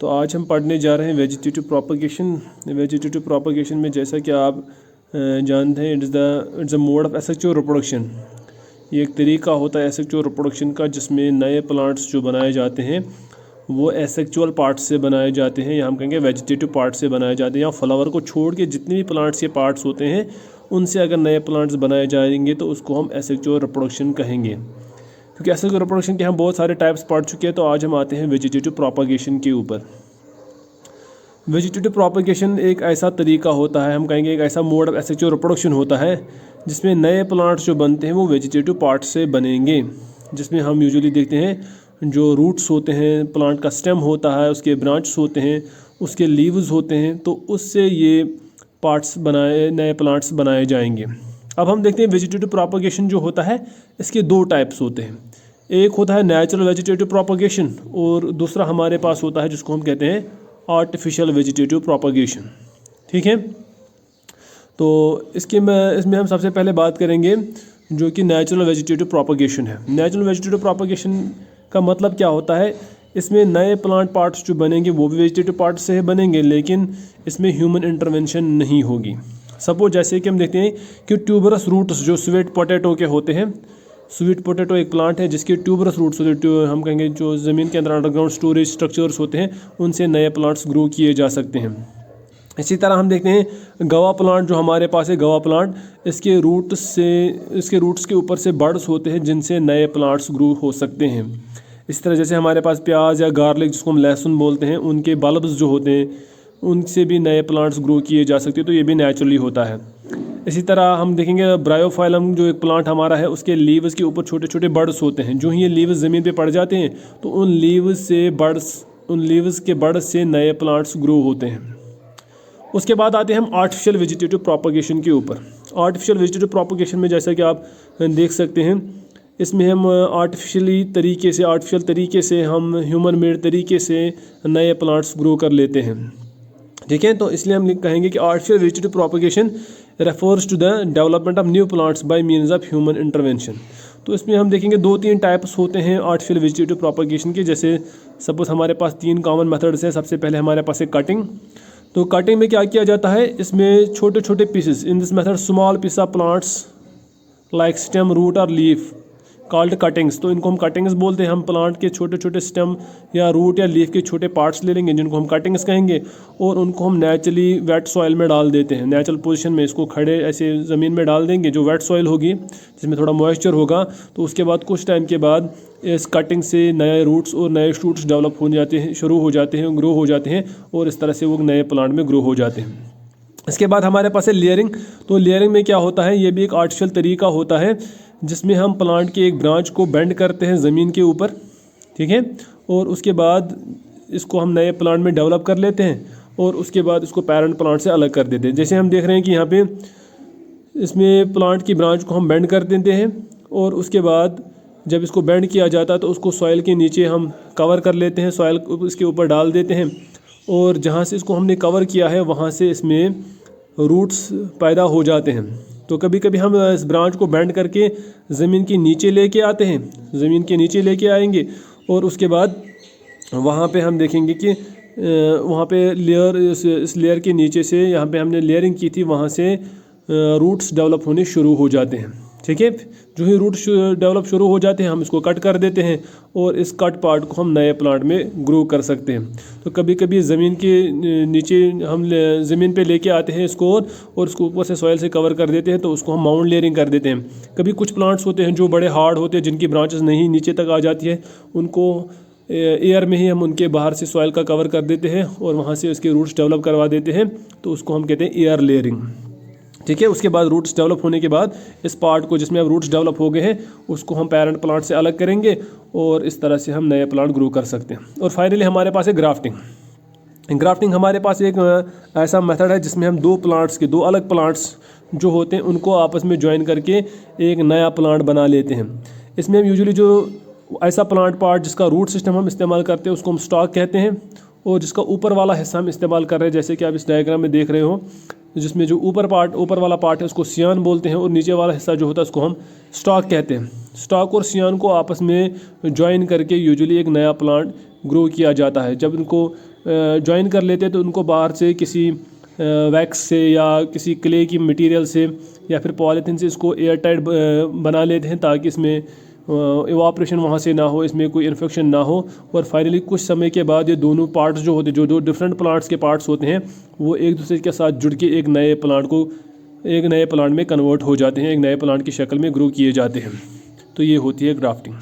तो आज हम पढ़ने जा रहे हैं वेजिटेटिव प्रोपगेशन। वेजिटेटिव प्रोपगेशन में जैसा कि आप जानते हैं it's a mode of asexual reproduction. ये एक तरीका होता है एसेक्सुअल रिप्रोडक्शन का जिसमें नए प्लांट्स जो बनाए जाते हैं वो एसेक्सुअल पार्ट्स से बनाए जाते हैं, या हम कहेंगे वेजिटेटिव पार्ट से बनाए जाते हैं। या फ्लावर को छोड़ के जितने भी प्लांट्स के पार्ट्स होते हैं उनसे अगर नए प्लांट्स बनाए जाएंगे तो उसको हम एसेक्सुअल रिप्रोडक्शन कहेंगे। क्योंकि एसेक्सुअल रिप्रोडक्शन के हम बहुत सारे टाइप्स पढ़ चुके हैं, तो आज हम आते हैं वेजिटेटिव प्रोपगेशन के ऊपर। वेजिटेटिव प्रोपगेशन एक ऐसा तरीका होता है, हम कहेंगे एक ऐसा मोड ऑफ एसेक्सुअल रिप्रोडक्शन होता है जिसमें नए प्लांट्स जो बनते हैं वो वेजिटेटिव पार्ट से बनेंगे। जिसमें हम यूजुअली देखते हैं जो रूट्स होते हैं, प्लांट का स्टेम होता है, उसके ब्रांचेस होते हैं, उसके लीव्स होते हैं, तो उससे ये पार्ट्स बनाए नए प्लांट्स बनाए जाएंगे। अब हम देखते हैं वेजिटेटिव प्रोपगेशन जो होता है इसके दो टाइप्स होते हैं। एक होता है नेचुरल वेजिटेटिव प्रोपगेशन और दूसरा हमारे पास होता है जिसको हम कहते हैं आर्टिफिशियल वेजिटेटिव प्रोपगेशन। ठीक है, तो इसमें हम सबसे पहले बात करेंगे जो कि नेचुरल वेजिटेटिव प्रोपगेशन है। नेचुरल वेजिटेटिव प्रोपगेशन का मतलब क्या होता है, इसमें नए प्लांट पार्ट्स जो बनेंगे वो भी वेजिटेटिव पार्ट से बनेंगे, लेकिन इसमें ह्यूमन इंटरवेंशन नहीं होगी। सपोज जैसे कि हम देखते हैं कि ट्यूबरस रूट्स जो स्वीट पोटैटो के होते हैं, स्वीट पोटैटो एक प्लांट है जिसके ट्यूबरस रूट्स होते हैं, हम कहेंगे जो ज़मीन के अंदर अंडरग्राउंड स्टोरेज स्ट्रक्चर्स होते हैं, उनसे नए प्लांट्स ग्रो किए जा सकते हैं। इसी तरह हम देखते हैं गवा प्लांट जो हमारे पास है, गवा प्लांट इसके रूट्स के ऊपर से बड्स होते हैं जिनसे नए प्लांट्स ग्रो हो सकते हैं। इस तरह जैसे हमारे पास प्याज या गार्लिक जिसको हम लहसुन बोलते हैं, उनके बल्ब्स जो होते हैं उनसे भी नए प्लांट्स ग्रो किए जा सकते हैं, तो ये भी नेचुरली होता है। इसी तरह हम देखेंगे ब्रायोफाइलम जो एक प्लांट हमारा है उसके लीव्स के ऊपर छोटे छोटे बड्स होते हैं। जो ही ये लीव्स ज़मीन पे पड़ जाते हैं तो उन लीव्स के बड्स से नए प्लांट्स ग्रो होते हैं। उसके बाद आते हैं हम आर्टिफिशियल वेजिटेटिव प्रोपगेशन के ऊपर। आर्टिफिशियल वेजिटेटिव प्रोपगेशन में जैसा कि आप देख सकते हैं, इसमें हम आर्टिफिशियल तरीके से हम ह्यूमन मेड तरीके से नए प्लांट्स ग्रो कर लेते हैं। ठीक है, तो इसलिए हम कहेंगे कि artificial vegetative propagation refers to the development of new plants by means of human intervention. तो इसमें हम देखेंगे 2-3 टाइप्स होते हैं आर्टिफिशियल वेजिटेटिव प्रोपगेशन के। जैसे सपोज हमारे पास 3 कॉमन मेथड्स हैं। सबसे पहले हमारे पास है कटिंग। तो कटिंग में क्या किया जाता है, इसमें छोटे छोटे pieces, in this method small piece of plants like stem, root और लीफ कॉल्ड कटिंग्स। तो इनको हम कटिंग्स बोलते हैं। हम प्लांट के छोटे छोटे स्टेम या रूट या लीफ के छोटे पार्ट्स ले लेंगे जिनको हम कटिंग्स कहेंगे, और उनको हम नेचुरली वेट सॉइल में डाल देते हैं। नेचुरल पोजीशन में इसको खड़े ऐसे ज़मीन में डाल देंगे जो वेट सॉइल होगी जिसमें थोड़ा मॉइस्चर होगा। तो उसके बाद कुछ टाइम के बाद इस कटिंग से नए रूट्स और नए शूट्स डेवलप होने जाते हैं, शुरू हो जाते हैं, ग्रो हो जाते हैं, और इस तरह से वो नए प्लांट में ग्रो हो जाते हैं। इसके बाद हमारे पास है लेयरिंग। तो लेयरिंग में क्या होता है, ये भी एक आर्टिफिशियल तरीका होता है जिसमें हम प्लांट के एक ब्रांच को बेंड करते हैं ज़मीन के ऊपर। ठीक है, और उसके बाद इसको हम नए प्लांट में डेवलप कर लेते हैं और उसके बाद इसको पेरेंट प्लांट से अलग कर देते हैं। जैसे हम देख रहे हैं कि यहाँ पे इसमें प्लांट की ब्रांच को हम बेंड कर देते हैं, और उसके बाद जब इसको बेंड किया जाता है तो उसको सॉइल के नीचे हम कवर कर लेते हैं, सॉइल इसके ऊपर डाल देते हैं, और जहाँ से इसको हमने कवर किया है वहाँ से इसमें रूट्स पैदा हो जाते हैं। तो कभी कभी हम इस ब्रांच को बेंड करके ज़मीन के नीचे लेके आते हैं, ज़मीन के नीचे लेके आएंगे, और उसके बाद वहाँ पे हम देखेंगे कि वहाँ पे इस लेयर के नीचे से, यहाँ पे हमने लेयरिंग की थी, वहाँ से रूट्स डेवलप होने शुरू हो जाते हैं। ठीक है, जो ही रूट्स डेवलप शुरू हो जाते हैं हम इसको कट कर देते हैं, और इस कट पार्ट को हम नए प्लांट में ग्रो कर सकते हैं। तो कभी कभी ज़मीन के नीचे हम ज़मीन पे लेके आते हैं इसको, और इसको ऊपर से सॉइल से कवर कर देते हैं, तो उसको हम माउंट लेयरिंग कर देते हैं। कभी कुछ प्लांट्स होते हैं जो बड़े हार्ड होते हैं, जिनकी ब्रांचेस नहीं नीचे तक आ जाती है, उनको एयर में ही हम उनके बाहर से सॉइल का कवर कर देते हैं और वहाँ से उसके रूट्स डेवलप करवा देते हैं, तो उसको हम कहते हैं एयर लेयरिंग। ठीक है, उसके बाद रूट्स डेवलप होने के बाद इस पार्ट को जिसमें अब रूट्स डेवलप हो गए हैं उसको हम पेरेंट प्लांट से अलग करेंगे, और इस तरह से हम नए प्लांट ग्रो कर सकते हैं। और फाइनली हमारे पास है ग्राफ्टिंग। ग्राफ्टिंग हमारे पास एक ऐसा मेथड है जिसमें हम दो अलग प्लांट्स जो होते हैं उनको आपस में ज्वाइन करके एक नया प्लांट बना लेते हैं। इसमें हम यूजुअली जो ऐसा प्लांट पार्ट जिसका रूट सिस्टम हम इस्तेमाल करते हैं उसको हम स्टॉक कहते हैं, और जिसका ऊपर वाला हिस्सा हम इस्तेमाल कर रहे हैं, जैसे कि आप इस डायग्राम में देख रहे हो, जिसमें जो ऊपर वाला पार्ट है उसको सियान बोलते हैं, और नीचे वाला हिस्सा जो होता है उसको हम स्टॉक कहते हैं। स्टॉक और सियान को आपस में ज्वाइन करके यूजुअली एक नया प्लांट ग्रो किया जाता है। जब इनको ज्वाइन कर लेते हैं तो उनको बाहर से किसी वैक्स से या किसी क्ले की मटेरियल से या फिर पॉलीथीन से इसको एयर टाइट बना लेते हैं, ताकि इसमें इवापोरेशन वहाँ से ना हो, इसमें कोई इन्फेक्शन ना हो। और फाइनली कुछ समय के बाद ये दोनों पार्ट्स जो होते हैं, जो दो डिफरेंट प्लांट्स के पार्ट्स होते हैं, वो एक दूसरे के साथ जुड़ के एक नए प्लांट में कन्वर्ट हो जाते हैं, एक नए प्लांट की शक्ल में ग्रो किए जाते हैं। तो ये होती है ग्राफ्टिंग।